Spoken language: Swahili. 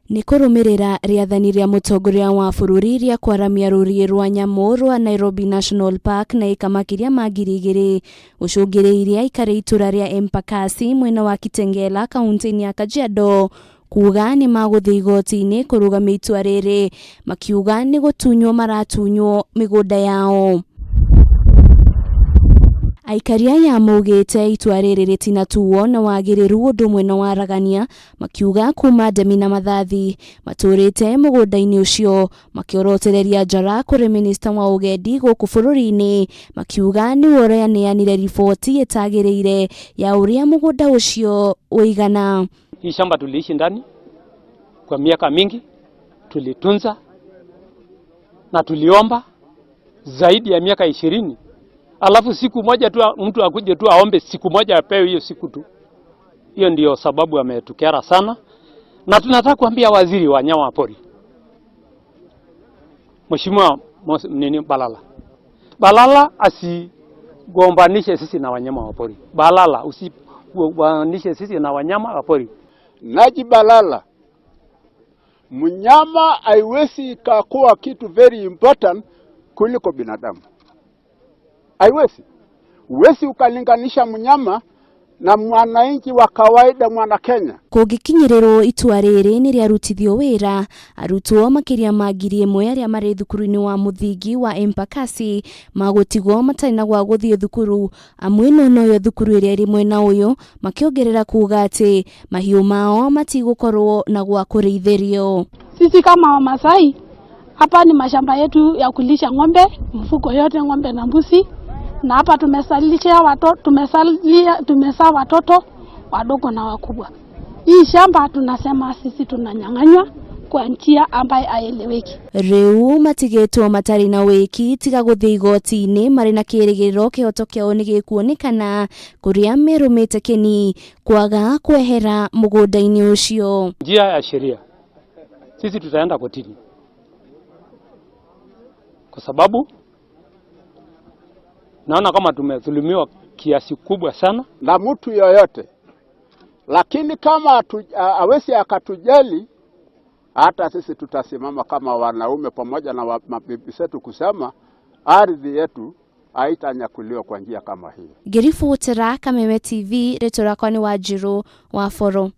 Ni kurumirira riathani ria mutongoria wa bururi ria kwaramia rũriĩ rwa nyamu rwa Nairobi National Park na ikamakiria ma 2,000 ucungiriirie aikari itura ria Embakasi mwena wa Kitengela kaunti ya Kajiado kuga ni maguthii igoti-ini kurugamia itua riri makiuga ni gutunywo maratunywo migunda yao. Aikaria ya maugite itua riri ritinatuo na wagiriru undu mwena wa ragania makiuga kuma ndemi na mathathi maturite mugunda-ini ucio makiorotereria njara kuri minista wa ugendi guku bururi-ini makiuga ni woreanire riboti itagiriire ya uria mugunda ucio uigana. Hii shamba tuliishi ndani kwa miaka mingi, tulitunza na tuliomba zaidi ya miaka 20. Alafu siku moja tu mtu akuje tu aombe siku moja apewe hiyo siku tu. Hiyo ndio sababu ametukera sana. Na tunataka kuambia waziri wa wanyama pori, Mheshimiwa Balala asigombanishe sisi na wanyama wa pori. Balala usigombanishe sisi na wanyama wa pori. Najib Balala, mnyama haiwezi kuwa kitu very important kuliko binadamu. Haiwezi. Uwezi ukalinganisha mnyama na mwananchi wa kawaida mwana Kenya. Kugikinyirirwo itua riri ni riarutithio wira arutwo makiria ma 1,000 aria mari thukuru-ini wa muthingi wa Embakasi magutigwo matari na gwa guthie thukuru amwe noyo thukuru iria iri mwena uyu makiongerera kuga ati mahiu mao matigukorwo na gwa kuriithirio. Sisi kama Wamasai hapa ni mashamba yetu ya kulisha ng'ombe, mfugo yote ng'ombe na mbuzi. Na hapa tumesalisha watoto, tumesa watoto wadogo na wakubwa. Hii shamba tunasema sisi tunanyang'anywa kwa njia ambayo haieleweki. Riu matigetwo matari na wiki tiga guthii igoti-ini mari na kirigiriro kihoto kiao ni gikuonekana kuria merumite keni kwaga kwehera mugunda-ini ucio. Njia ya sheria sisi tutaenda kotini kwa sababu naona kama tumedhulumiwa kiasi kubwa sana na mtu yoyote. Lakini kama hawezi akatujali, hata sisi tutasimama kama wanaume pamoja na mabibi zetu kusema ardhi yetu haitanyakuliwa kwa njia kama hii. Ngiribotera Kameme TV, rĩtwa rĩakwa nĩ Wanjiru wa Foro.